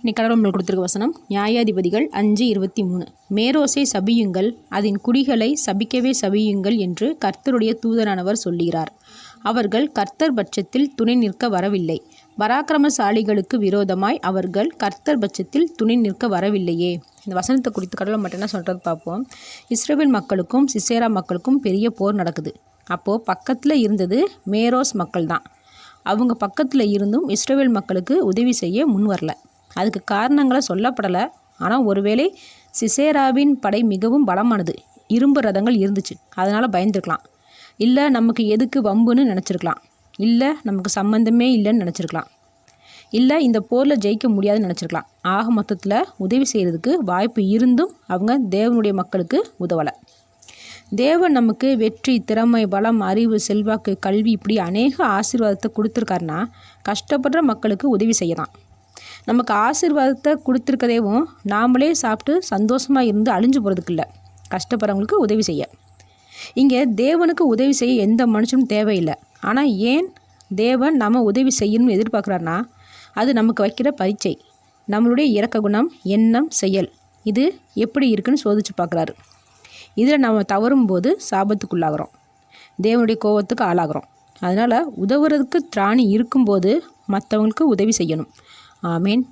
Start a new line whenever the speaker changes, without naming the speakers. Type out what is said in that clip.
இன்னைக்கு கடவுள் கொடுத்துருக்க வசனம் நியாயாதிபதிகள் 5:23. மேரோசை சபியுங்கள், அதன் குடிகளை சபிக்கவே சபியுங்கள் என்று கர்த்தருடைய தூதரானவர் சொல்லுகிறார். அவர்கள் கர்த்தர் பட்சத்தில் துணை நிற்க வரவில்லை. பராக்கிரமசாலிகளுக்கு விரோதமாய் அவர்கள் கர்த்தர் பட்சத்தில் துணை நிற்க வரவில்லையே. இந்த வசனத்தை குறித்து கடவுளை மட்டும் என்ன சொல்கிறது பார்ப்போம். இஸ்ரவேல் மக்களுக்கும் சிசேரா மக்களுக்கும் பெரிய போர் நடக்குது. அப்போது பக்கத்தில் இருந்தது மேரோஸ் மக்கள் தான். அவங்க பக்கத்தில் இருந்தும் இஸ்ரவேல் மக்களுக்கு உதவி செய்ய முன் வரல. அதுக்கு காரணங்களை சொல்லப்படலை. ஆனால் ஒருவேளை சிசேராவின் படை மிகவும் பலமானது, இரும்பு ரதங்கள் இருந்துச்சு, அதனால் பயந்துருக்கலாம். இல்லை நமக்கு எதுக்கு வம்புன்னு நினச்சிருக்கலாம். இல்லை நமக்கு சம்மந்தமே இல்லைன்னு நினச்சிருக்கலாம். இல்லை இந்த போரில் ஜெயிக்க முடியாதுன்னு நினச்சிருக்கலாம். ஆக மொத்தத்தில் உதவி செய்கிறதுக்கு வாய்ப்பு இருந்தும் அவங்க தேவனுடைய மக்களுக்கு உதவலை. தேவன் நமக்கு வெற்றி, திறமை, பலம், அறிவு, செல்வாக்கு, கல்வி இப்படி அநேக ஆசீர்வாதத்தை கொடுத்துருக்காருன்னா கஷ்டப்படுற மக்களுக்கு உதவி செய்யலாம். நமக்கு ஆசீர்வாதத்தை கொடுத்துருக்கதேவும் நாமளே சாப்பிட்டு சந்தோஷமாக இருந்து அழிஞ்சு போகிறதுக்கு இல்லை, கஷ்டப்படுறவங்களுக்கு உதவி செய்ய. இங்கே தேவனுக்கு உதவி செய்ய எந்த மனுஷனும் தேவையில்லை. ஆனால் ஏன் தேவன் நம்ம உதவி செய்யணும்னு எதிர்பார்க்குறாருன்னா அது நமக்கு வைக்கிற பரீட்சை. நம்மளுடைய இரக்க குணம், எண்ணம், செயல் இது எப்படி இருக்குன்னு சோதிச்சு பார்க்குறாரு. இதில் நம்ம தவறும் போது சாபத்துக்குள்ளாகிறோம், தேவனுடைய கோபத்துக்கு ஆளாகிறோம். அதனால் உதவுறதுக்கு திராணி இருக்கும்போது மற்றவங்களுக்கு உதவி செய்யணும். ஆமேன்.